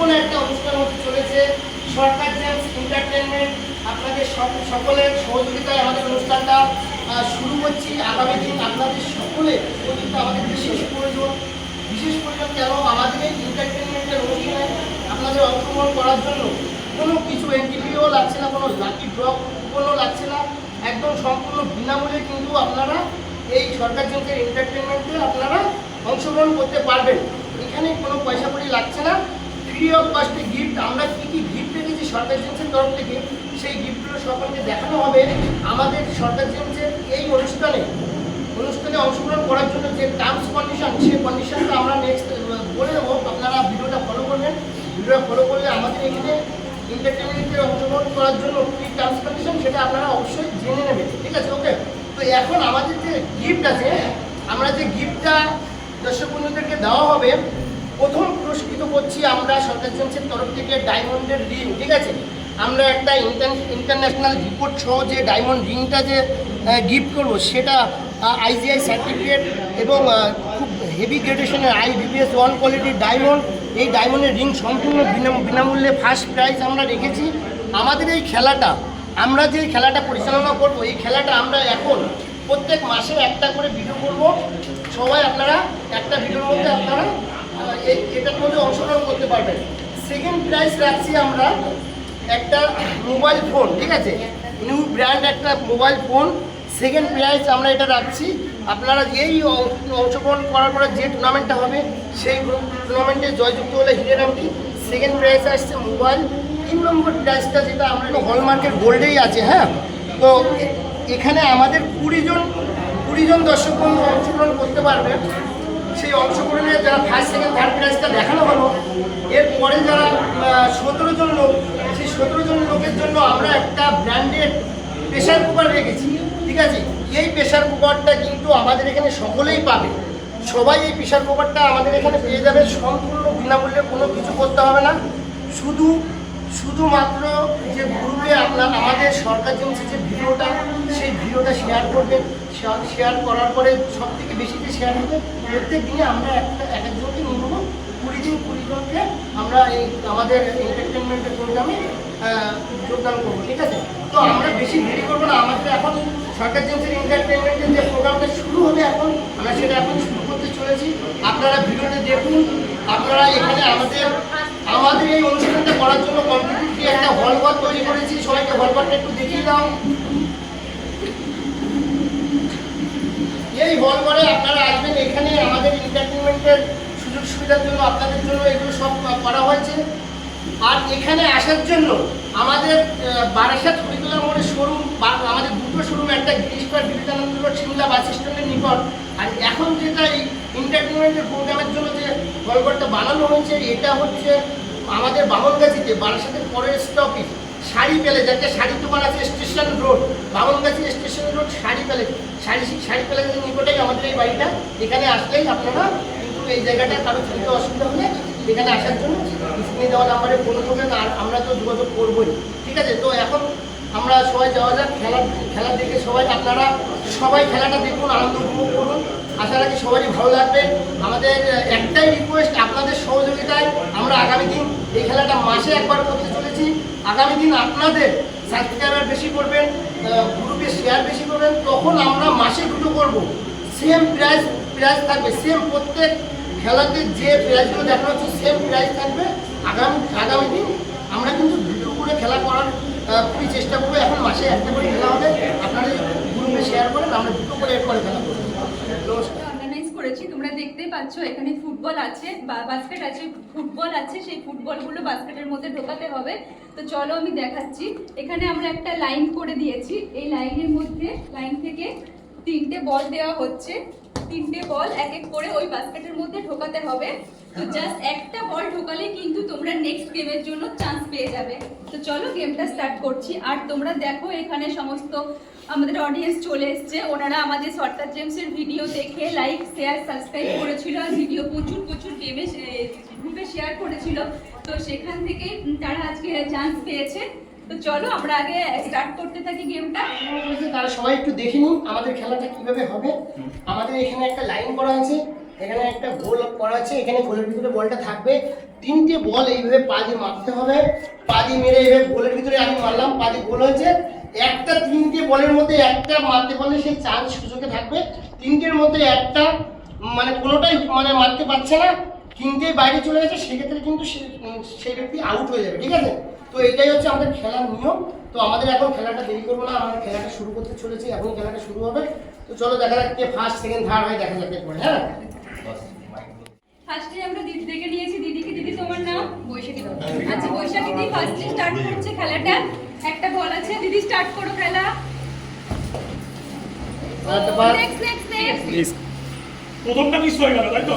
দারুণ একটা অনুষ্ঠান হতে চলেছে। সরকার জেমস এন্টারটেনমেন্ট আপনাদের সকলের সহযোগিতায় আমাদের অনুষ্ঠানটা শুরু করছি। আগামী দিন আপনাদের সকলের সহযোগিতা আমাদের বিশেষ প্রয়োজন। কেন আমাদের এই এন্টারটেনমেন্টের অনুষ্ঠানে আপনাদের অংশগ্রহণ করার জন্য কোনো কিছু এন্ট্রিও লাগছে না, কোনো লাকি ড্র কুপনও লাগছে না, একদম সম্পূর্ণ বিনামূল্যে কিন্তু আপনারা এই সরকার জেমসের এন্টারটেনমেন্টে আপনারা অংশগ্রহণ করতে পারবেন। এখানে কোনো পয়সা কড়ি লাগছে না, ফ্রি অফ কস্টে গিফট। আমরা কী কী গিফট রেখেছি সরকার জেমসের তরফ থেকে সেই গিফটগুলো সকলকে দেখানো হবে। আমাদের সরকার জেমসের এই অনুষ্ঠানে অংশগ্রহণ করার জন্য যে টার্মস কন্ডিশন, সেই কন্ডিশনটা আমরা নেক্সট বলে দেবো। আপনারা ভিডিওটা ফলো করবেন। ভিডিওটা ফলো করলে আমাদের এখানে এন্টারটেনমেন্টে অংশগ্রহণ করার জন্য কী টার্মস কন্ডিশন সেটা আপনারা অবশ্যই জেনে নেবেন, ঠিক আছে? ওকে, তো এখন আমাদের যে গিফট আছে, আমরা যে গিফটটা দর্শক বন্ধুদেরকে দেওয়া হবে, প্রথম পুরস্কৃত করছি আমরা সরকার জেমসের তরফ থেকে ডায়মন্ডের রিং, ঠিক আছে? আমরা একটা ইন্টারন্যাশনাল রিপোর্ট সহ যে ডায়মন্ড রিংটা যে গিফট করব, সেটা আইজিআই সার্টিফিকেট এবং খুব হেভি গ্রেডেশনের IBPS 1 কোয়ালিটির ডায়মন্ড। এই ডায়মন্ডের রিং সম্পূর্ণ বিনামূল্যে ফার্স্ট প্রাইজ আমরা রেখেছি। আমাদের এই খেলাটা, আমরা যে খেলাটা পরিচালনা করব, এই খেলাটা আমরা এখন প্রত্যেক মাসে একটা করে ভিডিও করব। সবাই আপনারা একটা ভিডিওর মধ্যে আপনারা এটার মধ্যে অংশগ্রহণ করতে পারবেন। সেকেন্ড প্রাইজ রাখছি আমরা একটা মোবাইল ফোন, ঠিক আছে? নিউ ব্র্যান্ড একটা মোবাইল ফোন। সেকেন্ড প্রাইজ আমরা এটা রাখছি। আপনারা এই অংশগ্রহণ করার পরে যে টুর্নামেন্টটা হবে, সেই টুর্নামেন্টে জয়যুক্ত হলে হিরের আংটি। সেকেন্ড প্রাইজ আসছে মোবাইল। 3 নম্বর প্রাইজটা যেটা আমরা হলমার্কের গোল্ডেই আছে। হ্যাঁ, তো এখানে আমাদের 20 জন দর্শক বন্ধু অংশগ্রহণ করতে পারবে। সেই অংশগ্রহণে যারা ফার্স্ট সেকেন্ড থার্ড প্রাইজটা দেখানো হলো, এরপরে যারা 17 জন লোক, সেই 17 জন লোকের জন্য আমরা একটা ব্র্যান্ডেড প্রেশার কুকার রেখেছি, ঠিক আছে? এই প্রেশার কুকারটা কিন্তু আমাদের এখানে সকলেই পাবে। সবাই এই প্রেশার কুকারটা আমাদের এখানে পেয়ে যাবে সম্পূর্ণ বিনামূল্যে, কোনো কিছু করতে হবে না। শুধুমাত্র যে গ্রুপে আমাদের সরকার জেমসের যে ভিডিওটা, সেই ভিডিওটা শেয়ার করবেন। শেয়ার করার পরে সব থেকে বেশি যে শেয়ার হবে, প্রত্যেক দিনে আমরা এক একজনকে নিয়ে নেবো। 20 জনকে আমরা এই আমাদের এন্টারটেনমেন্টের প্রোগ্রামে যোগদান করবো, ঠিক আছে? তো আমরা বেশি দেরি করবো না। আমাদের এখন সরকার জেমসের এন্টারটেনমেন্টের যে প্রোগ্রামটা শুরু হবে, এখন আমরা সেটা এখন শুরু করতে চলেছি। আপনারা ভিডিওটা দেখুন। আপনারা এখানে আমাদের এই অনুষ্ঠানটা করার জন্য কমপ্লিটলি একটা হলঘর তৈরি করেছি। সবাইকে হলঘরটা একটু দেখিয়ে দাও। এই হলঘরে আপনারা আসবেন। এখানে আমাদের এন্টারটেনমেন্টের সুযোগ সুবিধার জন্য আপনাদের জন্য এগুলো সব করা হয়েছে। আর এখানে আসার জন্য আমাদের বারাসাত হরিতলা মোড়ের শোরুম, আমাদের দুটো শোরুম, একটা গিরিশপাড় বিবেকানন্দ রোড সিমলা বাস স্ট্যান্ডের নিকট। আর এখন যেটা এই এন্টারটেনমেন্টের প্রোগ্রামের জন্য যে হলঘরটা বানানো হয়েছে, এটা হচ্ছে আমাদের বামনগাছিতে বারাসাতের পরের স্টপেজ শাড়ি প্যালেস, একটা শাড়ির দোকান আছে station road, Bamangachhi station road sari প্যালেসের নিকটেই আমাদের এই বাড়িটা। এখানে আসলেই আপনারা কিন্তু এই জায়গাটা কারো ছুটিতে অসুবিধা হলে এখানে আসার জন্য স্ক্রিনে দেওয়া নাম্বারে ফোন করবেন। আর আমরা তো যোগাযোগ করবোই, ঠিক আছে? তো এখন আমরা সবাই যাওয়া যাক। খেলা দেখে আপনারা সবাই খেলাটা দেখুন, আনন্দ উপভোগ করুন। আশা রাখি সবারই ভালো লাগবে। আমাদের একটাই রিকোয়েস্ট, আপনাদের সহযোগিতায় আমরা আগামী দিন এই খেলাটা মাসে একবার করতে চলেছি। আগামী দিন আপনাদের সাবস্ক্রাইবার বেশি করবেন, গ্রুপে শেয়ার বেশি করবেন, তখন আমরা মাসে দুটো করবো। সেম প্রাইজ থাকবে, সেম প্রত্যেক খেলাতে যে প্রাইজগুলো দেখানো হচ্ছে সেম প্রাইজ থাকবে। আগামী দিন আমরা কিন্তু দুটো করে খেলা করার খুবই চেষ্টা করবো। এখন মাসে একটা করে খেলা হবে। আপনারা গ্রুপে শেয়ার করেন, আমরা দুটো করে এরপরে খেলা করবো। অর্গানাইজ করেছি, তোমরা দেখতেই পাচ্ছ। এখানে ফুটবল আছে, বাস্কেট আছে, ফুটবল আছে। সেই ফুটবলগুলো বাস্কেটের মধ্যে ঢোকাতে হবে। তো চলো আমি দেখাচ্ছি। এখানে আমরা একটা লাইন করে দিয়েছি। এই লাইনের মধ্যে লাইন থেকে 3টে বল দেওয়া হচ্ছে। 3টে বল এক এক করে ওই বাস্কেটের মধ্যে ঢোকাতে হবে। তো জাস্ট একটা বল ঢোকালে কিন্তু তোমরা নেক্সট গেমের জন্য চান্স পেয়ে যাবে। তো চলো গেমটা স্টার্ট করছি। আর তোমরা দেখো এখানে সমস্ত আমাদের অডিয়েন্স চলে এসছে। ওনারা আমাদের সরকার জেমসের ভিডিও দেখে লাইক শেয়ার সাবস্ক্রাইব করেছিল, আর ভিডিও প্রচুর গ্রুপে শেয়ার করেছিল। তো সেখান থেকে তারা আজকে চান্স পেয়েছে। তো চলো আমরা আগে স্টার্ট করতে থাকি গেমটা। তারা সবাই একটু দেখে নিন আমাদের খেলাটা কিভাবে হবে। আমাদের এখানে একটা লাইন করা আছে, এখানে একটা গোল করা আছে, এখানে গোলের ভিতরে বলটা থাকবে। 3টে বল এইভাবে পা দিয়ে মারতে হবে, পা দিয়ে মেরে এইভাবে গোলের ভিতরে আমি মারলাম, পা দিয়ে গোল হয়েছে। 3টে বলের মধ্যে একটা মারতে পারলে সেই চান্স সুযোগে থাকবে। 3টের মধ্যে একটা মানে কোনোটাই মানে মারতে পারছে না, 3টেই বাইরে চলে গেছে, সেক্ষেত্রে কিন্তু সেই ব্যক্তি আউট হয়ে যাবে, ঠিক আছে? তো এটাই হচ্ছে আমাদের খেলার নিয়ম। তো আমাদের এখন খেলাটা দেরি করবো না, আমাদের খেলাটা শুরু করতে চলেছি, এখন খেলাটা শুরু হবে। তো চলো দেখা যাক কে ফার্স্ট সেকেন্ড থার্ড হয়, দেখা যাক এরপরে। হ্যাঁ, ফার্স্টে আমরা দিদি দেখে নিয়েছি। দিদিকে, দিদি তোমার নাম? বৈশাখী। আচ্ছা বৈশাখী দিদি ফার্স্টে স্টার্ট করছে খেলাটা। একটা বল আছে, দিদি স্টার্ট করো খেলা। Next next next. প্রথমটা মিস হয়ে গেল তাই তো?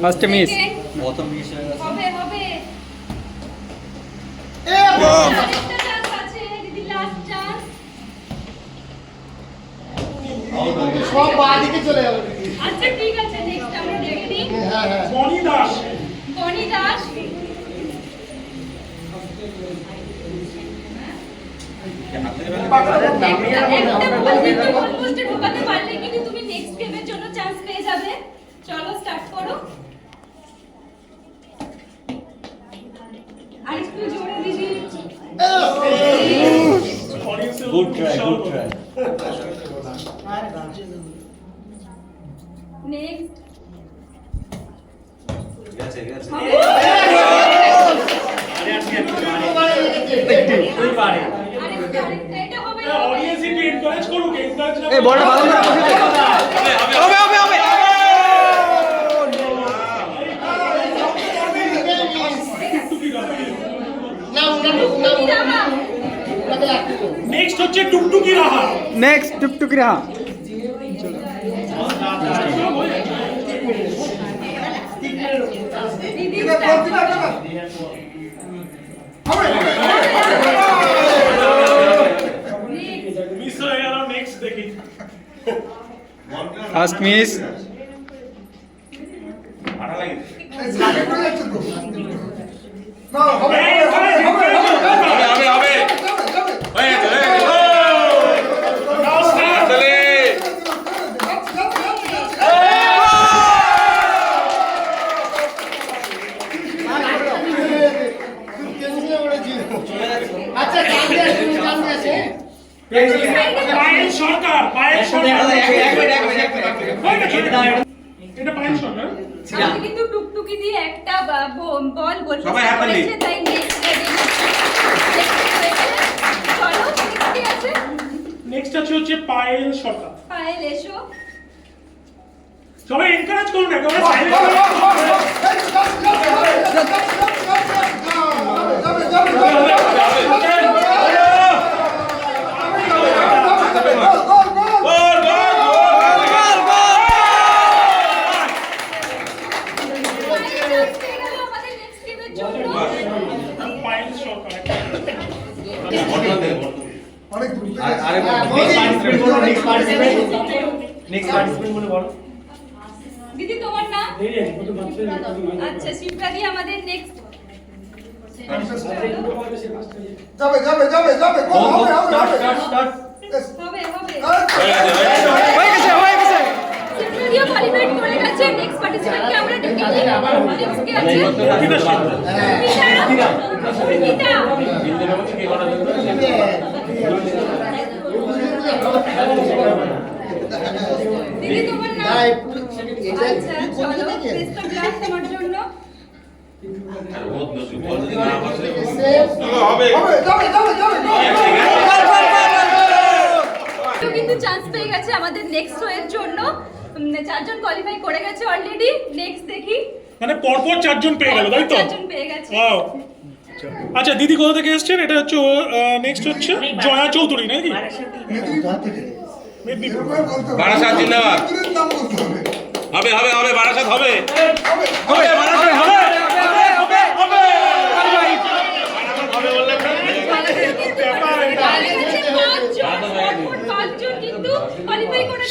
ফার্স্টে মিস, প্রথম মিস হয়ে গেছে। হবে হবে। এ আরেকটা চান্স আছে, দিদি লাস্ট চান্স। সব বাদিকে চলে যাবে। আচ্ছা ঠিক আছে, নেক্সট আমরা দেখে নিই। হ্যাঁ হ্যাঁ, মনি দাস। বনি দাস। একটা বল কিন্তু গোল পোস্টে ঢোকাতে পারলে কিন্তু তুমি নেক্সট গেমের জন্য চান্স পেয়ে যাবে। চলো স্টার্ট করো। আর একটু জোরে দিদি। Good try, good try. Next. গেছে গেছে। আরেকটা এটা হবে। অডিয়েন্স একটু এনকারেজ করুক, এনকারেজ না এই বলটা ভালো করে বসে হবে হবে হবে। না নেক্সট হচ্ছে টুকটুকি রাহা। নেক্সট টুকটুকি রাহা। দিদি স্টার্ট করো। মিস হয়ে গেল, নেক্সট দেখি। First miss. আচ্ছা জানতে আছে পায়েল সরকার, পায়েল সরকার। এটা পায়েল সরকার। আমি কিন্তু টুকটুকি দিয়ে একটা বল গোল সবাই happy? করেছে, তাই নেক্সট চলো কি আছে? নেক্সট হচ্ছে পায়েল সরকার। পায়েল এসো। সবাই এনকারেজ করুন, একেবারে সাইলেন্ট। আমাদের নেক্সট গেমের জন্য পায়েল সরকার। দিদি তোমার নাম? আচ্ছা শিপ্রা দি আমাদের নেক্সট। যাবে যাবে যাবে যাবে গোল হবে হবে হবে হবে হবে। হয়ে গেছে হয়ে গেছে। শিপ্রা দিও কোয়ালিফাইড করে গেছে। নেক্সট পার্টিসিপেন্টকে আমরা ডেকে নিই। নেক্সট কে আছে? নিতা। দিদি তোমার নাম? আচ্ছা চলো বেস্ট অফ লাক তোমার জন্য। হবে যাবে যাবে যাবে তো কিন্তু চান্স পেয়ে গেছে আমাদের নেক্সট শো এর জন্য। 4জন কোয়ালিফাই করে গেছে অলরেডি। নেক্সট দেখি। মানে পরপর 4 জন পেয়ে গেল তাই তো? 4জন পেয়ে গেছে। ওয়াও। আচ্ছা দিদি কোথা থেকে এসেছেন? এটা হচ্ছে নেক্সট হচ্ছে জয়া চৌধুরী নাকি? মেদিনীপুর। বারাসাত জিন্দাবাদ। নাম বলতে হবে হবে হবে হবে বারাসাত হবে হবে হবে বারাসাত হবে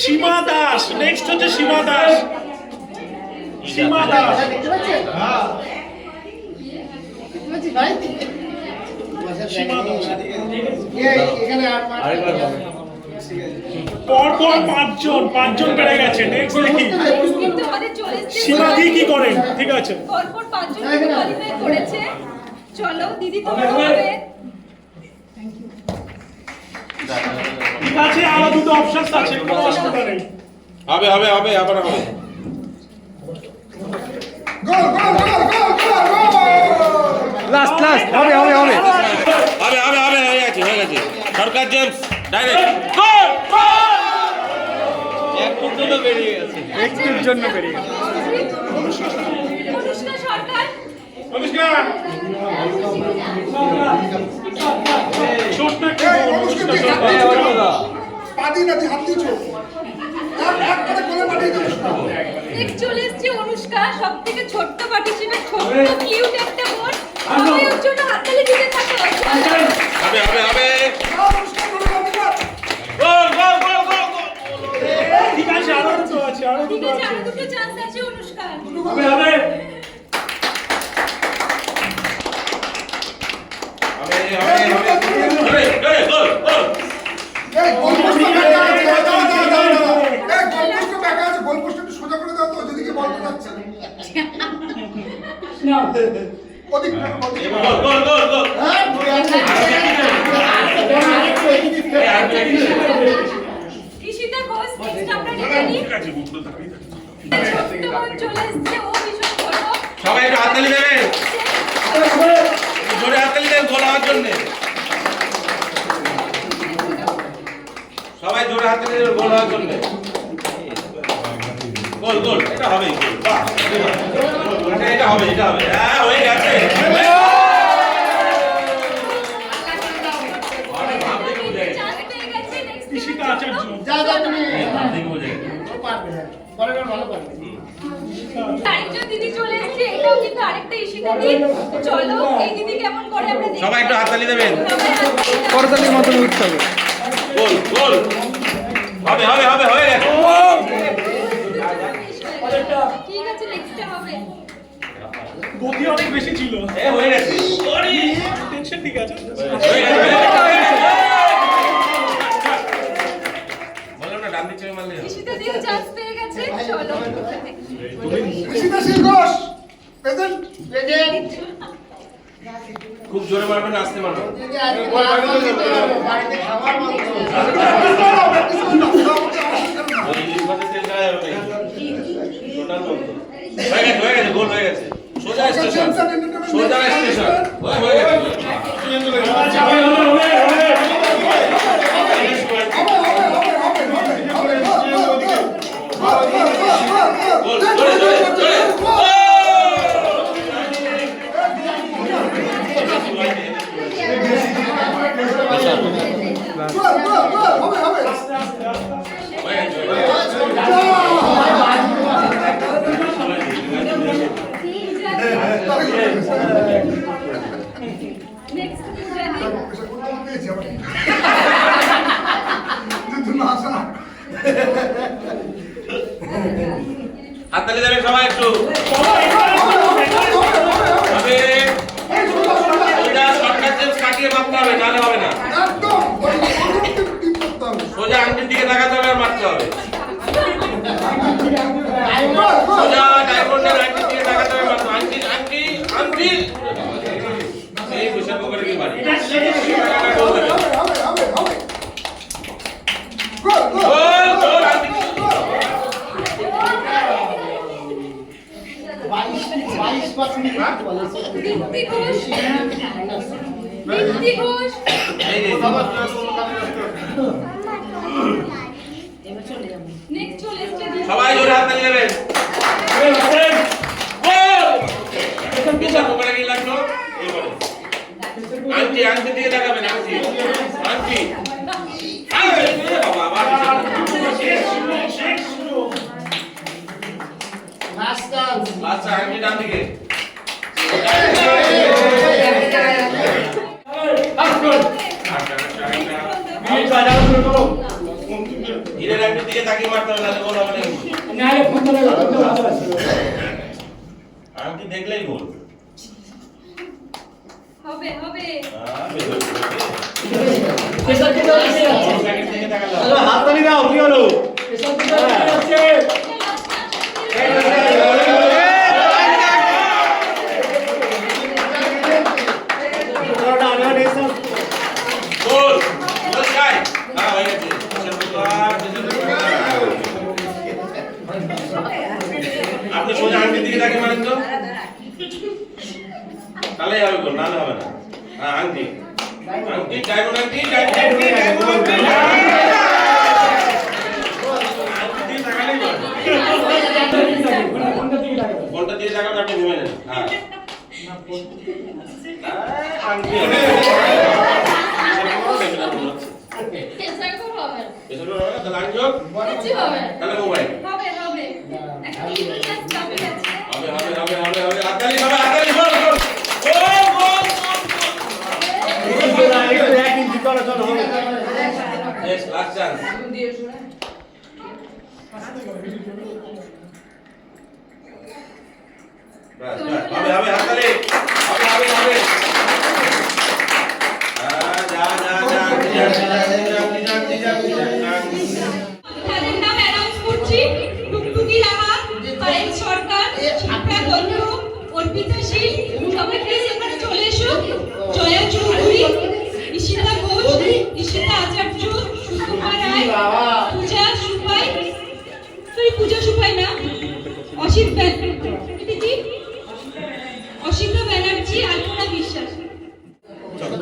সীমা দাস, নেক্সট হচ্ছে সীমা দাস। সীমা দাস। দেখতে পাচ্ছেন? দেখতে পাচ্ছি ভাই? সীমা দাস। এখানে পর পর পাঁচজন বেড়ে গেছে। নেক্সট দেখি কিন্তু আমাদের চলে এসেছে সীমা দি কি করেন, ঠিক আছে। পরপর 5 জন কোয়ালিফাই করেছে। চলো দিদি তোমার হবে। ঠিক আছে, আরো দুটো অপশনস আছে, কোনো অসুবিধা নেই। হবে হবে হবে আবার হবে। গোল গোল গোল গোল গোল গোল লাস্ট হবে হবে হবে হবে হবে হবে হয়ে গেছে হয়ে গেছে। সরকার জেমস ডাইরেক্ট গোল গোল। একটুর জন্য বেরিয়ে গেছে। অনুষ্কা সরকার নমস্কার। ছোট্ট একটা এই, গোল, অনুষ্কা অনুষ্কা দিয়ে সরকার। পাদি না হাত দিছো এক করে কোলে পাঠিয়ে দিস না নেক্সট চলে এসেছে অনুষ্কা, সবথেকে ছোট্ট পার্টিসিপেন্ট, ছোট্ট কিউট একটা বোন। সবাই ওর জন্য হাততালি দিতে থাকো। হবে হবে হবে অনুষ্কা করে পাঠিয়ে গোল গোল গোল গোল গোল। ঠিক আছে, আরো দুটো আছে, আরো ঠিক দুটো আছে, আছে। আরো দুটো চান্স আছে অনুষ্কা। হবে হবে। হবে হবে হবে হবে গোল গোল। এই গোল পোস্টে ব্যাকা আছে এই গোল পোস্টে ব্যাকা আছে গোল পোস্টে একটু সোজা করে দাও তো যেদিকে বলটা যাচ্ছে ওদিক গোল গোল গোল গোল। ঈশিতা ঘোষ নেক্সট আমরা ডেকে নিই। ছোট্ট বোন চলে এসেছে, ও ভীষণ ছোট। সবাই একটু হাততালি দেবেন, জোরে হাততালি দেন গোল হওয়ার জন্য। সবাই জোরে হাততালি দেবেন গোল হওয়ার জন্য। গোল গোল এটা হবেই গোল। বাহ এটা হবে এটা হবে। হ্যাঁ হয়ে গেছে। চান্স পেয়ে গেছে নেক্সট ঈশিতা আচার্য। যা যা তুমি দেখো বুঝে গেছে। পারবে, হ্যাঁ পরের বার ভালো পারবে। আরেকজন দিদি চলে এসেছে, এটাও কিন্তু আরেকটা ঈশিতা দি। চলো এই দিদি কেমন করে আমরা দেখি। সবাই একটু হাততালি দেবেন। সবাই হাততালি দাও। করতালির মতন উঠতে হবে। গোল গোল হবে হবে হবে হয়ে গেছে। ঠিক আছে নেক্সটটা হবে। গতি অনেক বেশি ছিল। এ হয়ে গেছে। টেনশন ঠিক আছে। হয়ে গেছে বললাম না ডান দিক থেকে মারলে হবে। ঈশিতা দিও চান্স পেয়ে গেছে। চলো ঈশিতা সিং ঘোষ প্রেজেন্ট প্রেজেন্ট। খুব জোরে মারবেন না আস্তে মারবেন। দিদি আজকে বারবার দিতে হবে, বাড়িতে খাবার বন্ধ। ওই ইলিশ মাছের তেল খাওয়া যাবে না। টোটাল বন্ধ। হয়ে গেছে গোল হয়ে গেছে। সোজা স্টেশন সোজা স্টেশন হয়ে গেছে। গোল জোরে জোরে জোরে নেক্সট পূজা দি। হাততালি দেবেন সবাই একটু। হবে সোজা সরকার জেমস কাটিয়ে মারতে হবে নাহলে হবে না। সোজা আংটির দিকে তাকাতে হবে আর মারতে হবে। সোজা ডায়মন্ডের আংটির দিকে তাকাতে হবে মারতে হবে। আংটি আংটি আংটি এই প্রেসার কুকারে কি মারি। গোল গোল আংটি 22% বলেছে। দীপ্তি ঘোষ। দীপ্তি ঘোষ। এই যে নেক্সট চলে এসেছে দীপ্তি। সবাই জোরে হাততালি দেবেন। গোল প্রেসার কুকারে কি লাগলো এইবারে আংটি আংটির দিকে তাকাবেন। আংটি আংটি আংটি বাবা আবার লাস্ট চান্স। আচ্ছা আংটি ডান দিকে। হিরের আংটির দিকে তাকিয়ে মারতে হবে নাহলে গোল হবে না। আংটি দেখলেই গোল। হবে হবে হবে প্যাকেট থেকে টাকা দাও। হাততালি দাও কি হলো গোল গোল যায় হ্যাঁ হয়ে গেছে আপনি সোজা আন্টির দিকে তাকিয়ে মারেন তো তাহলেই হবে গোল নাহলে হবে না হ্যাঁ aunty aunty diamond aunty diamond aunty দিয়ে তাকালেই গোল বলটা দিয়ে তাকালে আপনি ঘুমিয়ে নেন হ্যাঁ আন্টি কেসার করো হবে এসব হবে না তাহলে আনজোক কিছু হবে তাহলে মোবাইল হবে হবে একটা ইমেল বাকি আছে হবে আতালি হবে আতালি গোল গোল yes last chance বাস হবে আতালি হবে যা তাদের নাম অ্যানাউন্স করছি টুকটুকি রাহা পায়েল সরকার শিপ্রা দত্ত অর্পিতা শীল সবাই প্লিজ এখানে চলে এসো জয়া চৌধুরী ঈশিতা ঘোষ ঈশিতা আচার্য সুকুমা রায় পূজা সুপাই না অসিত ব্যানার্জি অসিতা ব্যানার্জি আলপনা বিশ্বাস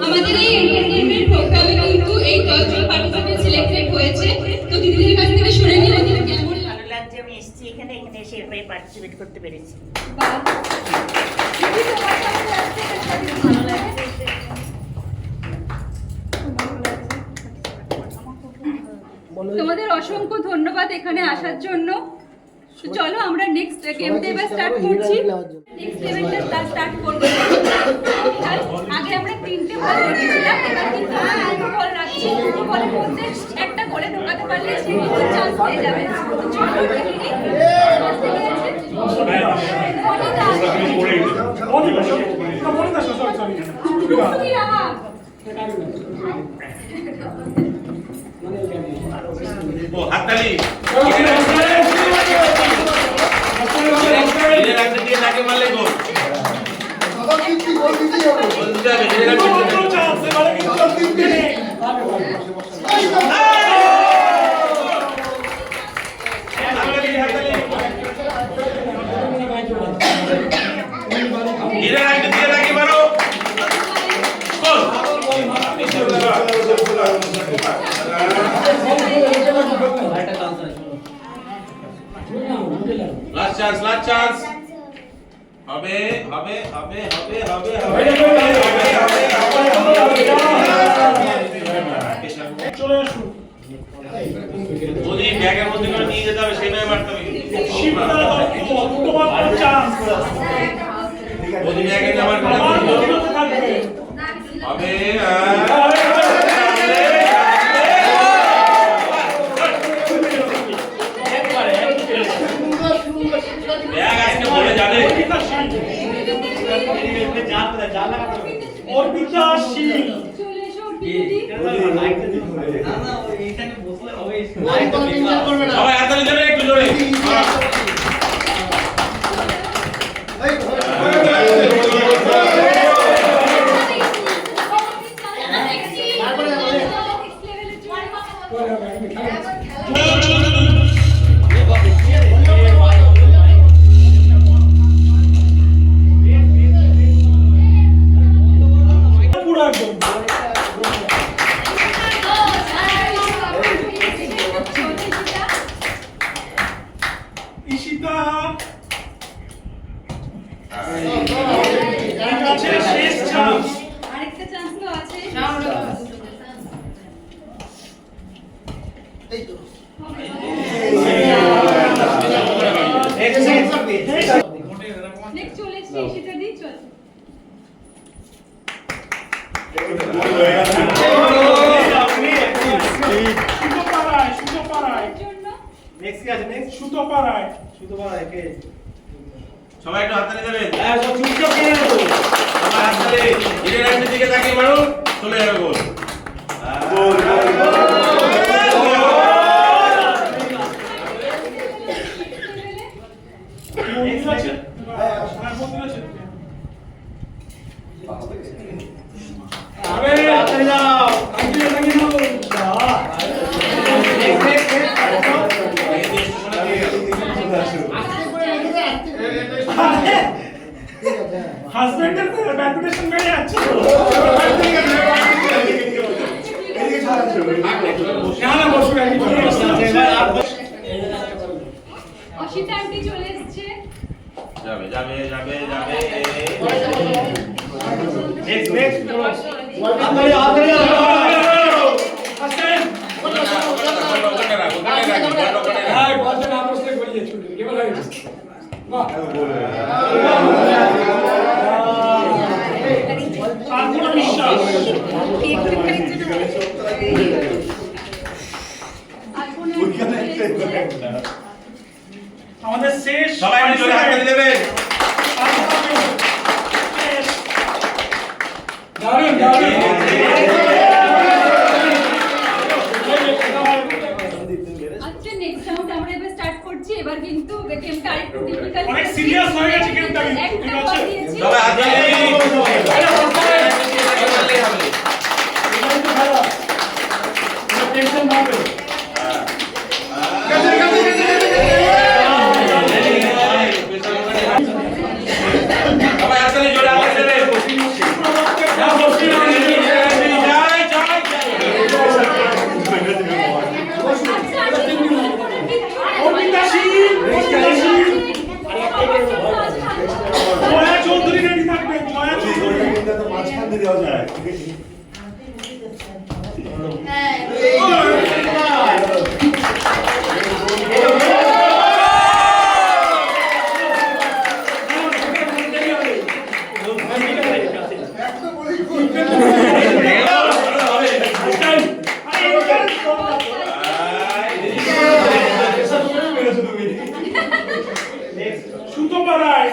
আমাদের এই এন্টারটেইনমেন্ট প্রোগ্রামে কিন্তু এই 10 জন পার্টিসিপেন্ট সিলেক্টেড হয়েছে তো দিদিদের কাছ থেকে শুনে নিই ওদের কেমন ভালো লাগছে আমি এসেছি এখানে এসে এরপরে পার্টিসিপেট করতে পেরেছি বাহ দিদি তোমার কাছে আসতে ভালো লাগছে তোমাদের অসংখ্য ধন্যবাদ এখানে আসার জন্য তো চলো আমরা নেক্সট গেম টেবিল স্টার্ট করছি নেক্সট টেবিলটা স্টার্ট করব আগে আমরা তিনটে বল রেখেছিলাম এবার কিন্তু আমরা দুটো বল রাখছি দুটো বলের মধ্যে একটা গোলে ঢোকাতে পারলে সে কিন্তু চান্স পেয়ে যাবে তো চলো দেখি টুকটুকি রাহা ও হাততালি এর আগে দিয়ে তাকে মারলে গোল সবার কি গোল দিতে হবে বলতে হবে এর আগে দিয়ে তাকে মারো গোল লাস্ট চান্স হবে চলে আসুন যদি ব্যাগের মধ্যে করে নিয়ে যেতে হবে সেটাই মারতে হবে শিবদা তোমার চান্স যদি ব্যাগের নামার করে হবে ব্যাগ আজকে বলে যাবে অর্পিতা শীল চলে এসো দিদি সবাই হাততালি দেবে একটু জোরে পুরো একদম ঈশিতা ঠিক আছে শেষ চান্স আরেকটা চান্স তো আছে নেক্সট চলে এসেছি সেটা দিই চল সুতোপাড়ায় জন্য সুতোপাড়ায় সবাই একটু হাততালি দেবেন চুপচাপ আমার আসলে হিরের আন্টির দিকে তাকিয়ে মারো, চলে যাবে গোল। হাজবেন্ডের রেপুটেশন বেড়ে যাচ্ছে তো। না না বসুন একই অসিতা আন্টি চলে এসেছে। যাবে যাবে যাবে যাবে বিশ্বাস আমাদের শেষ সবাই মিলে জোরে হাত তালি দেবেন। দারুণ দারুণ আচ্ছা নেক্সট রাউন্ড আমরা এবার স্টার্ট করছি। এবার কিন্তু গেমটা আরেকটু ডিফিকাল্ট, অনেক serious হয়ে গেছে গেমটা কিন্তু, একটা ঠিক বল আছে? দিয়েছি। সবাই হাত তালি টেনশন না হবে। সবাই হাত তালি জোরে আওয়াজ দেবেন। জয়া চৌধুরী রেডি থাকবেন, জয়া চৌধুরী। সুতো পাড়ায়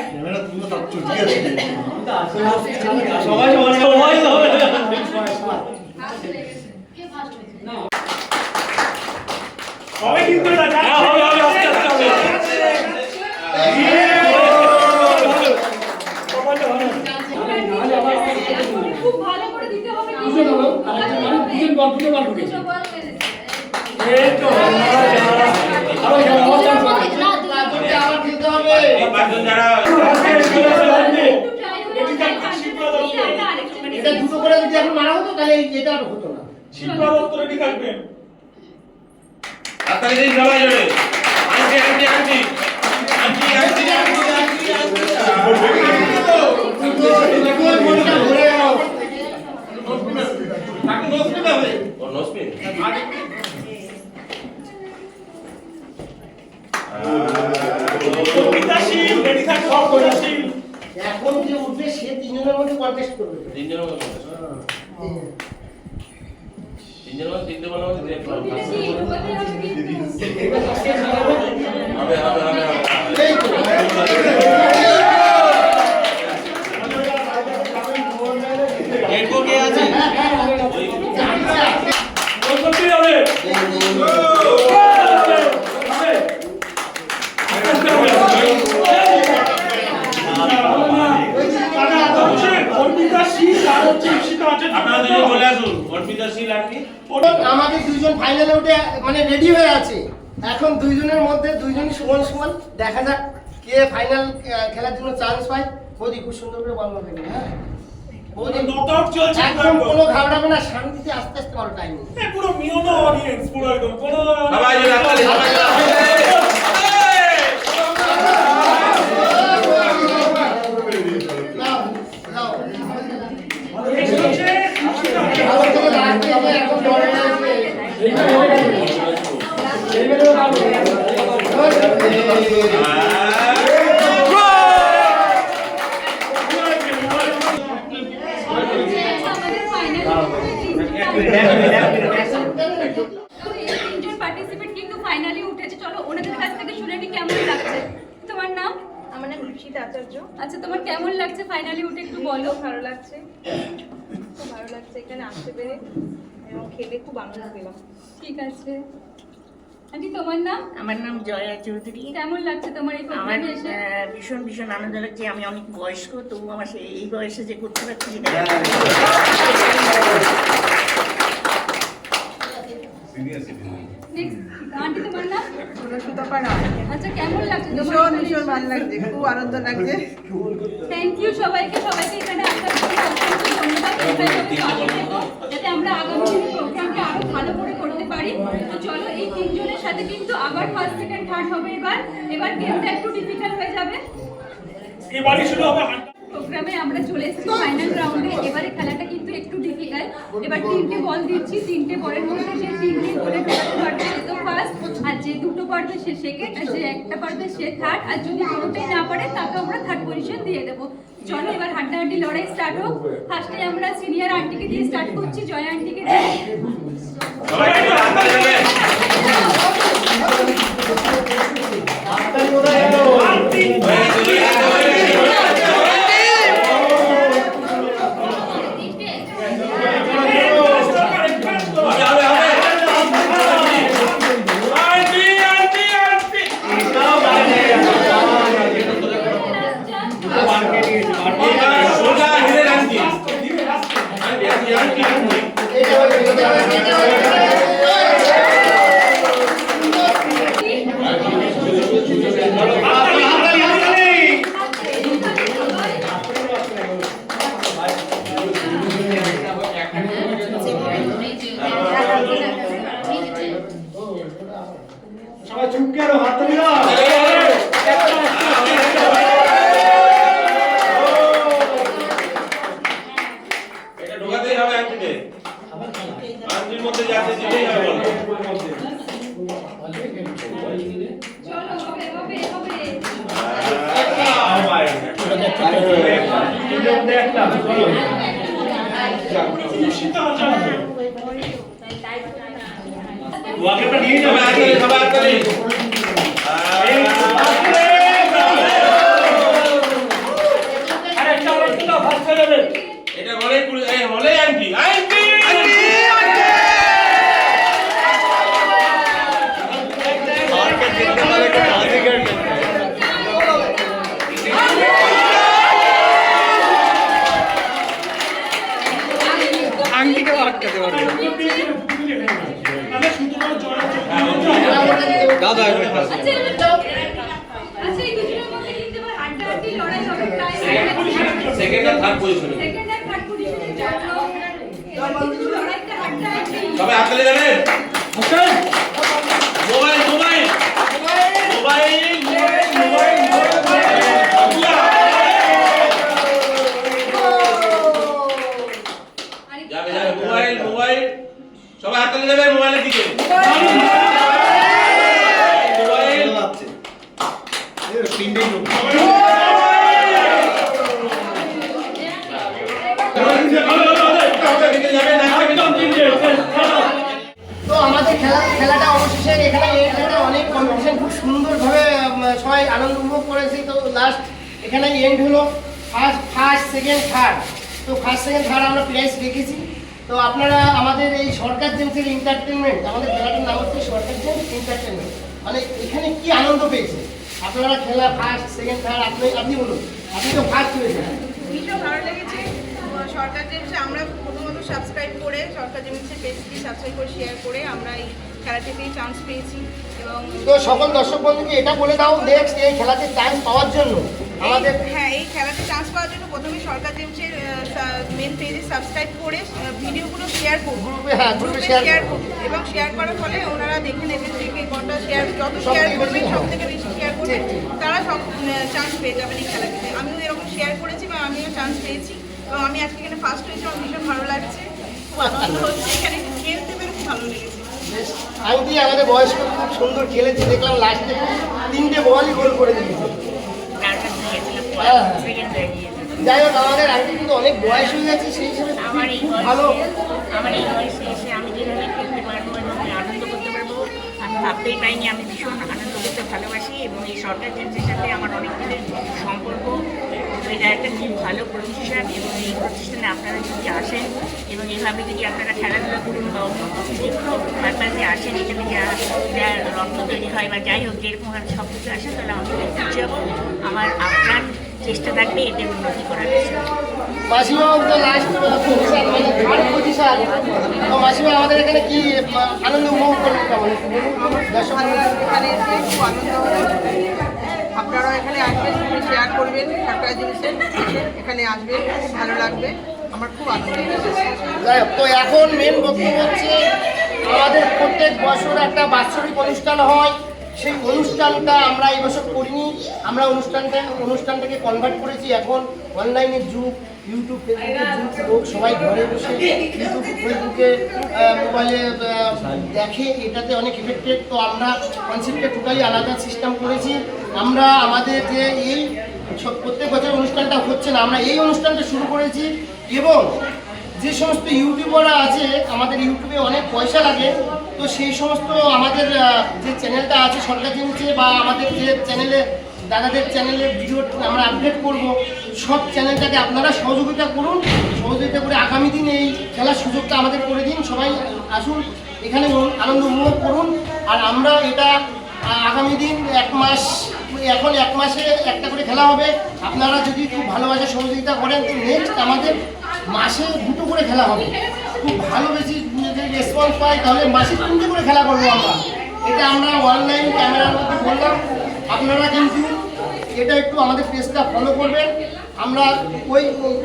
হবে কিন্তু এটা যাচ্ছে। খুব ভালো করে দিতে হবে কিন্তু। দুটো বল মেরেছে। আবার খেলতে হবে। এই পাঁচজন যারা এটা দুটো করে যদি এখন মারা হতো তাহলে এটা আর হতো না। শিল্পা দত্ত রেডি থাকবেন। হাত তালি দিন সবাই জোরে। Aunty aunty aunty aunty aunty aunty ও নোসপিন বিতাশীল রেডি থাক, সব বিতাশীল। এখন যে উঠবে সে তিনজনের মধ্যে কন্টেস্ট করবে। তিনজনের মধ্যে তিনজনের মধ্যে তিনটে বলার মধ্যে দেখলাম হবে হবে হবে এই তো। এরকো কে আছে? গোল করতেই হবে। আপনারা দুজন চলে আসুন। অর্পিতা শীল আর কি আমাদের দুইজন ফাইনালে উঠে মানে রেডি হয়ে আছে। এখন দুইজনের মধ্যে দুইজনই সমান সমান, দেখা যাক কে ফাইনাল খেলার জন্য চান্স পায়। বৌদি খুব সুন্দর করে বল মারবে। হ্যাঁ বৌদি নকআউট চলছে একদম কোনো ঘাবড়াবে না, শান্তিতে আস্তে আস্তে বল টাইম। পুরো মিওনো অডিয়েন্স, পুরো একদম কোনো সবাই জোরে হাত তালি সবাই জোরে নাও নাও নেক্সট হচ্ছে ভালো করে লাগবে যে এখন বল আসবে। আমাদের ফাইনাল তিনজন পার্টিসিপেট কিন্তু ফাইনালি উঠেছে। চলো ওনাদের কাছ থেকে শুনে নি কেমন লাগছে। তোমার নাম? আমার নাম সুশীতা আচার্য। আচ্ছা, তোমার কেমন লাগছে ফাইনালি উঠে একটু বলো। ভালো লাগছে, খুব ভালো লাগছে এখানে আসতে পেরে এবং খেলে খুব আনন্দ পেলাম। ঠিক আছে আন্টি, তোমার নাম? আমার নাম জয়া চৌধুরী। কেমন লাগছে তোমার এই আমার প্রোগ্রামে এসে? ভীষণ ভীষণ আনন্দ লাগছে। আমি অনেক বয়স্ক, তবু আমার এই বয়সে যে করতে পারছি সেটা Next, আন্টি তোমার নাম? সুতপা রায়। আচ্ছা, কেমন লাগছে তোমার ভীষণ এখানে ভীষণ এসে? ভালো লাগছে, খুব আনন্দ লাগছে। থ্যাংক ইউ সবাইকে এখানে আসার জন্য অসংখ্য ধন্যবাদ। এইভাবে পাশে থেকো, যাতে আমরা আগামী দিনে প্রোগ্রামটা আরো ভালো করে করতে পারি। তো চলো, এই তিনজনের সাথে কিন্তু আবার ফার্স্ট সেকেন্ড থার্ড হবে। এবার গেমটা একটু ডিফিকাল্ট হয়ে যাবে। এবারে শুরু হবে হাঁটা। প্রোগ্রামে আমরা চলে এসেছি ফাইনাল রাউন্ডে। এবারে খেলাটা কিন্তু একটু ডিফিকাল্ট। এবার 3টে বল দিচ্ছি, 3টে বলের মধ্যে যে 3টে বলে ঢোকাতে পারবে সে তো ফার্স্ট, আর যে 2টো পারবে সে সেকেন্ড, আর যে একটা পারবে সে থার্ড, আর যদি কোনোটাই না পারে তাকে আমরা থার্ড পজিশন দিয়ে দেবো। চলো এবার হাড্ডাহাড্ডি লড়াই স্টার্ট হোক। ফার্স্টে আমরা সিনিয়র আন্টিকে দিয়ে স্টার্ট করছি, জয়া আন্টিকে দিয়ে। সবাই একটু হাততালি দেবে। সোজা হিরে রাখছি। সবাই চুপকে আরো হাততালি দাও। এটা ঢোকাতেই হবে আন্টিতে। আন্টির মধ্যে যাচ্ছে দিতেই হবে বলো। চলো, হবে হবে হবে। সুশীতা আচার্য। সবাই হাততালি, সবাই হাততালি। এটা হলে আন্টি আন্টি আঙ্কিকে আটকাতে পারবে না। তাহলে শুধুমাত্র জয়া আচ্ছা, এই দুজনের মধ্যে কিন্তু এবার হাড্ডাহাড্ডি লড়াই হবে প্রায়। সেকেন্ড আর থার্ড পজিশনে। সেকেন্ড আর থার্ড পজিশনের জন্য এবার কিন্তু লড়াইটা হাড্ডাহাড্ডি। সবাই হাততালি দেবেন। মোবাইল মোবাইল যাবে যাবে মোবাইল সবাই হাততালি দেবে মোবাইলের দিকে। মোবাইল তো আমাদের খেলাটা অবশেষে এখানে এখানে অনেক কম্পিটিশন খুব সুন্দরভাবে সবাই আনন্দ উপভোগ করেছি। তো লাস্ট এখানে এন্ড হলো ফার্স্ট সেকেন্ড থার্ড। তো ফার্স্ট সেকেন্ড থার্ড আমরা প্রাইজ রেখেছি। তো আপনারা আমাদের এই সরকার জেমসের এন্টারটেনমেন্ট, আমাদের খেলাটার নাম হচ্ছে সরকার জেমস এন্টারটেনমেন্ট, মানে এখানে কি আনন্দ পেয়েছে আপনারা? খেলা ফার্স্ট সেকেন্ড থার্ড, আপনি বলুন, আপনি তো ফার্স্ট হয়েছেন। ভীষণ ভালো লেগেছে। সরকার জেমসে আমরা প্রথমত সাবস্ক্রাইব করে, সরকার জেমসের পেজটি সাবস্ক্রাইব করে শেয়ার করে আমরা এই খেলাটিতেই চান্স পেয়েছি। এবং তো সকল দর্শক বন্ধুকে এটা বলে দাও, নেক্সট এই খেলাতে চান্স পাওয়ার জন্য আমাদের এই খেলাতে চান্স পাওয়ার জন্য প্রথমে সরকার জেমসের মেন পেজে সাবস্ক্রাইব করে ভিডিওগুলো শেয়ার করুন, গ্রুপে শেয়ার করুন, এবং শেয়ার করার ফলে ওনারা দেখে নেবেন যে কে কোনটা শেয়ার, যত শেয়ার করবেন সব থেকে বেশি শেয়ার করবেন তারা সব চান্স পেয়ে যাবেন এই খেলাটিতে। আমিও এরকম শেয়ার করেছি বা আমিও চান্স পেয়েছি এবং আমি আজকে এখানে ফার্স্ট হয়েছি। আমার ভীষণ ভালো লাগছে, খুব আনন্দ হচ্ছে, এখানে খেলতে পেরে খুব ভালো লেগেছে। আন্টি আমাদের বয়স্ক খুব সুন্দর খেলেছে, দেখলাম লাস্টে 3টে বলই গোল করে দিয়েছে। সেকেন্ড হয়ে গিয়েছে। যাই হোক, আমাদের আন্টি কিন্তু অনেক বয়স হয়ে গেছে, সেই হিসেবে আমার এই ভালো। বয়সে এসে আমি যেভাবে খেলতে পারবো এবং আনন্দ করতে পারবো আমি ভাবতেই পাইনি। আমি ভীষণ আনন্দ করতে ভালোবাসি এবং এই সরকার জেমসের সাথে আমার অনেক দিনের সম্পর্ক। এটা একটা খুব ভালো প্রতিষ্ঠান এবং এই প্রতিষ্ঠানে আপনারা যদি আসেন এবং এইভাবে যদি আপনারা খেলাধুলা করুন বা অন্য কিছু যে কোনো ব্যাপারে আসেন, এখানে যা রত্ন তৈরি হয় বা যাই হোক যেরকমভাবে সব কিছু আসেন, তাহলে আমি খুশি হব। আমার আপনার চেষ্টা থাকবে এতে উন্নতি করার জন্য। মাসিমা তো লাস্ট পজিশন মানে থার্ড পজিশন, তো মাসিমা আমাদের এখানে কি আনন্দ উপভোগ করলেন কেমন? দর্শক এখানে এসে খুব আনন্দ হলো। আপনারাও এখানে আসবেন, শেয়ার করবেন, সরকার জিনিসের এখানে আসবেন, খুব ভালো লাগবে। আমার খুব আনন্দ হয়েছে। যাই হোক, তো এখন মেন বক্তব্য হচ্ছে আমাদের প্রত্যেক বছর একটা বাৎসরিক অনুষ্ঠান হয়, সেই অনুষ্ঠানটা আমরা এই বছর করিনি। আমরা অনুষ্ঠানটাকে কনভার্ট করেছি। এখন অনলাইনের যুগ, ইউটিউব ফেসবুকের যুগ, লোক সবাই ঘরে বসে ইউটিউব ফেসবুকে মোবাইলে দেখে, এটাতে অনেক এফেক্টেড। তো আমরা কনসেপ্টে টোটালি আলাদা সিস্টেম করেছি। আমরা আমাদের যে এই প্রত্যেক বছর অনুষ্ঠানটা হচ্ছে না, আমরা এই অনুষ্ঠানটা শুরু করেছি। এবং যে সমস্ত ইউটিউবাররা আছে, আমাদের ইউটিউবে অনেক পয়সা লাগে, তো সেই সমস্ত আমাদের যে চ্যানেলটা আছে সরকার জেমসে বা আমাদের যে চ্যানেলে দাদাদের চ্যানেলে ভিডিও আমরা আপডেট করব, সব চ্যানেলটাকে আপনারা সহযোগিতা করুন। সহযোগিতা করে আগামী দিন এই খেলার সুযোগটা আমাদের করে দিন। সবাই আসুন, এখানে আনন্দ উপভোগ করুন। আর আমরা এটা আগামী দিন এক মাসে একটা করে খেলা হবে। আপনারা যদি খুব ভালোবাসে সহযোগিতা করেন, তো নেক্সট আমাদের মাসে 2টো করে খেলা হবে। খুব ভালো বেশি রেসপন্স পাই, তাহলে মাসে 3টে করে খেলা করবো আমরা। এটা আমরা অনলাইন ক্যামেরার মধ্যে বললাম। আপনারা কিন্তু এটা একটু আমাদের পেজটা ফলো করবেন। আমরা ওই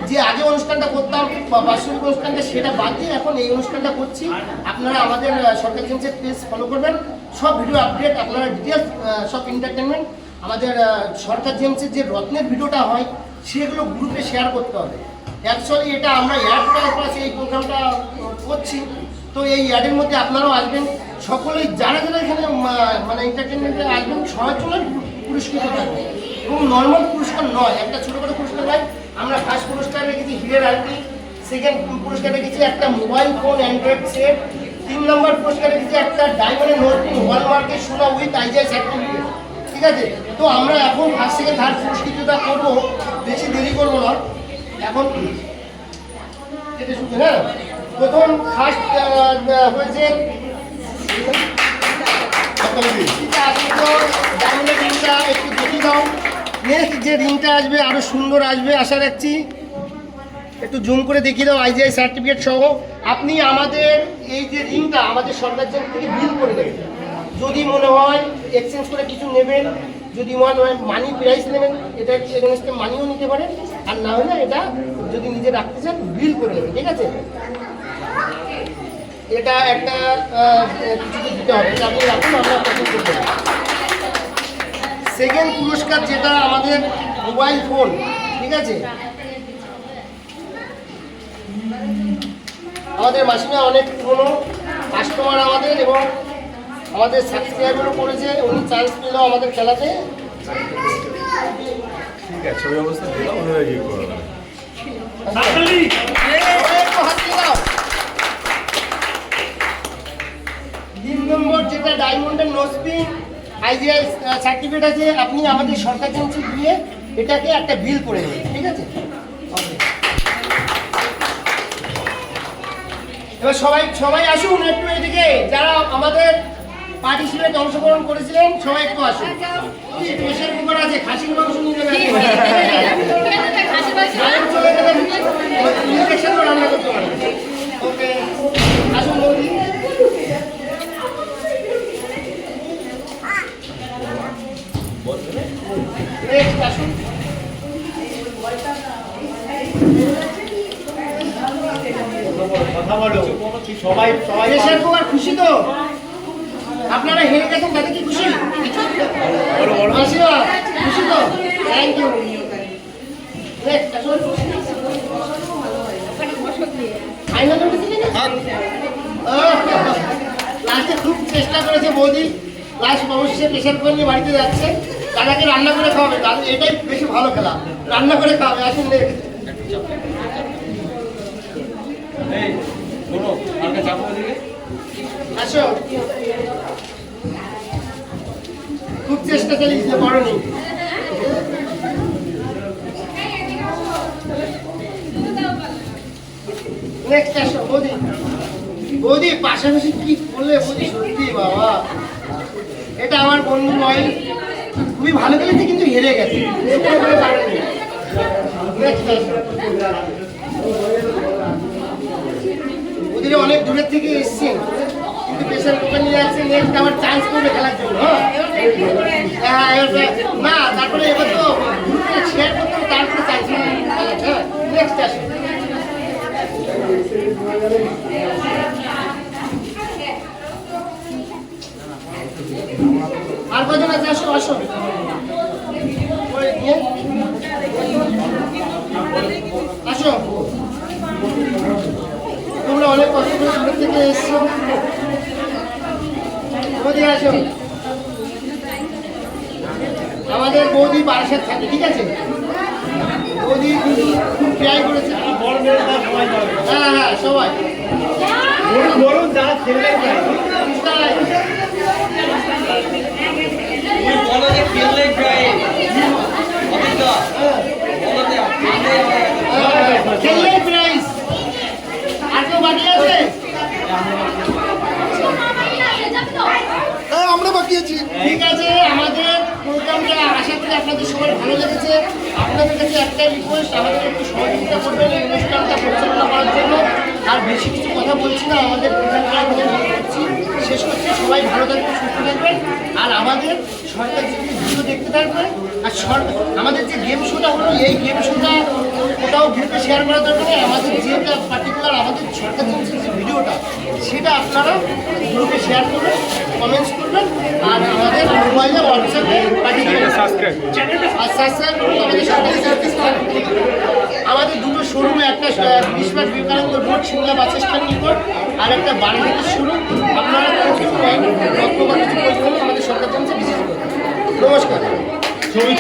যে আগে অনুষ্ঠানটা করতাম বা বাৎসরিক অনুষ্ঠানটা, সেটা বাদ দিয়ে এখন এই অনুষ্ঠানটা করছি। আপনারা আমাদের সরকার জেমসের পেজ ফলো করবেন। সব ভিডিও আপডেট, আপনারা ডিটেলস, সব এন্টারটেনমেন্ট, আমাদের সরকার জেমসের যে রত্নের ভিডিওটা হয় সেগুলো গ্রুপে শেয়ার করতে হবে। অ্যাকচুয়ালি এটা আমরা অ্যাড করার পর এই প্রোগ্রামটা করছি। তো এই অ্যাডের মধ্যে আপনারাও আসবেন, সকলেই যারা যারা এখানে মানে এন্টারটেনমেন্টে আসবেন সবার জন্য পুরস্কৃত থাকবে। এবং নর্মাল পুরস্কার নয়, একটা ছোটো করে পুরস্কার নয়। আমরা ফার্স্ট পুরস্কার রেখেছি হিরের আংটি, সেকেন্ড পুরস্কার রেখেছি একটা মোবাইল ফোন অ্যান্ড্রয়েড সেট, 3 নম্বর পুরস্কার রেখেছি একটা ডায়মন্ডের নোটবুক হলমার্কের সোনা উইথ আইজিআই সার্টিফিকেট। ঠিক আছে, তো আমরা এখন ফার্স্ট সেকেন্ড থার্ড পুরস্কৃতটা করবো, বেশি দেরি করবো না। এখন এটা শুধু হ্যাঁ, প্রথম ফার্স্ট হয়েছে ডায়মন্ডের রিংটা একটু দেখিয়ে দাও। নেক্সট যে রিংটা আসবে আরও সুন্দর আসবে আশা রাখছি, একটু জুম করে দেখিয়ে দাও আইজিআই সার্টিফিকেট সহ। আপনি আমাদের এই যে রিংটা আমাদের সরকার থেকে বিল করে দেবেন। যদি মনে হয় এক্সচেঞ্জ করে কিছু নেবেন, যদি মনে হয় মানি প্রাইস নেবেন, এটা এগেনস্টে মানিও নিতে পারেন। আর না হলে এটা যদি নিজে রাখতে চান বিল করে নেবেন। ঠিক আছে, এটা একটা কিছুতে দিতে হবে, এটা আপনি রাখুন, আমরা পছন্দ করবো। সেকেন্ড পুরস্কার যেটা আমাদের মোবাইল ফোন। ঠিক আছে, আমাদের মাসিমা অনেক পুরনো কাস্টমার আমাদের, এবং আমাদের সাবস্ক্রাইবারও করেছে। উনি চান্স পেল আমাদের খেলাতে। ঠিক আছে, ওই অবস্থা দিলাম, ওরা ইয়ে করবে। তিন নম্বর যেটা ডায়মন্ডের নোজপিন আইজিআই সার্টিফিকেট আছে, আপনি আমাদের সরকার জেমসে দিয়ে এটাকে একটা বিল করে নেবেন। ঠিক আছে, এবার সবাই আসুন একটু এদিকে, যারা আমাদের পার্টিসিপেট অংশগ্রহণ করেছিলেন সবাই একটু আসুন। প্রেশার কুকার আছে, খাসির মাংস নিয়ে নেবেন, চলে যাবেন, ইনজেকশনও রান্না করতে পারেন। ওকে, আসুন বৌদি। নেক্সট আসুন। প্রেশার কুকার খুশি তো? আপনারা হেরে গেছেন, তাতে কি খুশি? খুশি তো? Thank you. লাস্টে খুব চেষ্টা করেছে বৌদি, লাস্ট অবশ্যই প্রেশার কুকার নিয়ে বাড়িতে যাচ্ছে। দাদাকে রান্না করে খাওয়াবে, এটাই বেশি ভালো খেলা, রান্না করে খাওয়াবে। আসুন আসো। খুব খুব চেষ্টা চালিয়েছে করনি। নেক্সট আসো বৌদি। বৌদি পাশাপাশি কি করলে বৌদি, সত্যি বাবা। এটা আমার বন্ধু নয়, খুবই ভালো খেলেছে কিন্তু হেরে গেছে। Next আসো। ওদিকে অনেক দূরের থেকে এসছেন কিন্তু প্রেশার কুকার নিয়ে আসছে, নেক্সট আবার চান্স করবে খেলার জন্য। হ্যাঁ না, তারপরে এবার তো গ্রুপে শেয়ার করতে হবে, তারপরে চান্স হবে। হ্যাঁ নেক্সট আসো। আর কজন আছে? আসো আসো। আসো, তোমরা অনেক কষ্ট করে দূর থেকে এসছো। বৌদি আসো। আমাদের বৌদি বারাসাত থাকে, ঠিক আছে? বৌদি খুব ট্রাই করেছে। হ্যাঁ হ্যাঁ সবাই বলুন যারা খেললে বলো যে খেললে যায় খেললে প্রাইস। আর কেউ বাকি আছে? হ্যাঁ আমরা বাকি আছি। ঠিক আছে, আমাদের প্রোগ্রামটা আশা করি আপনাদের সবার ভালো লেগেছে। আপনাদের কাছে একটাই রিকোয়েস্ট, আমাদের একটু সহযোগিতা করবেন এই অনুষ্ঠানটা পরিচালনা করার জন্য। আর বেশি কিছু কথা বলছি না, আমাদের প্রোগ্রামটা করছি, শেষ করছি। সবাই ভালো থাকবেন, সুস্থ থাকবেন। আর আমাদের সরকার যদি ভিডিও দেখতে থাকবেন, আর আমাদের যে গেম শোটা হলো, এই গেম শোটা ওটাও গ্রুপে শেয়ার করা দরকার নেই। আমাদের যেটা পার্টিকুলার আমাদের সরকার যে ভিডিওটা, সেটা আপনারা গ্রুপে শেয়ার করবেন, কমেন্টস করবেন, আর আমাদের মোবাইলে হোয়াটসঅ্যাপে পাঠিয়ে দেবেন। আর সাবস্ক্রাইব করুন আমাদের সরকারি সার্ভিস। আমাদের দুটো শোরুমে, একটা 20 Vivekananda road Shimla bus stand নিকট, আর একটা বারাণসীর শোরুম। আপনারা কিছু নেন, আমাদের সরকার ভিজিট করুন। নমস্কার। ছবি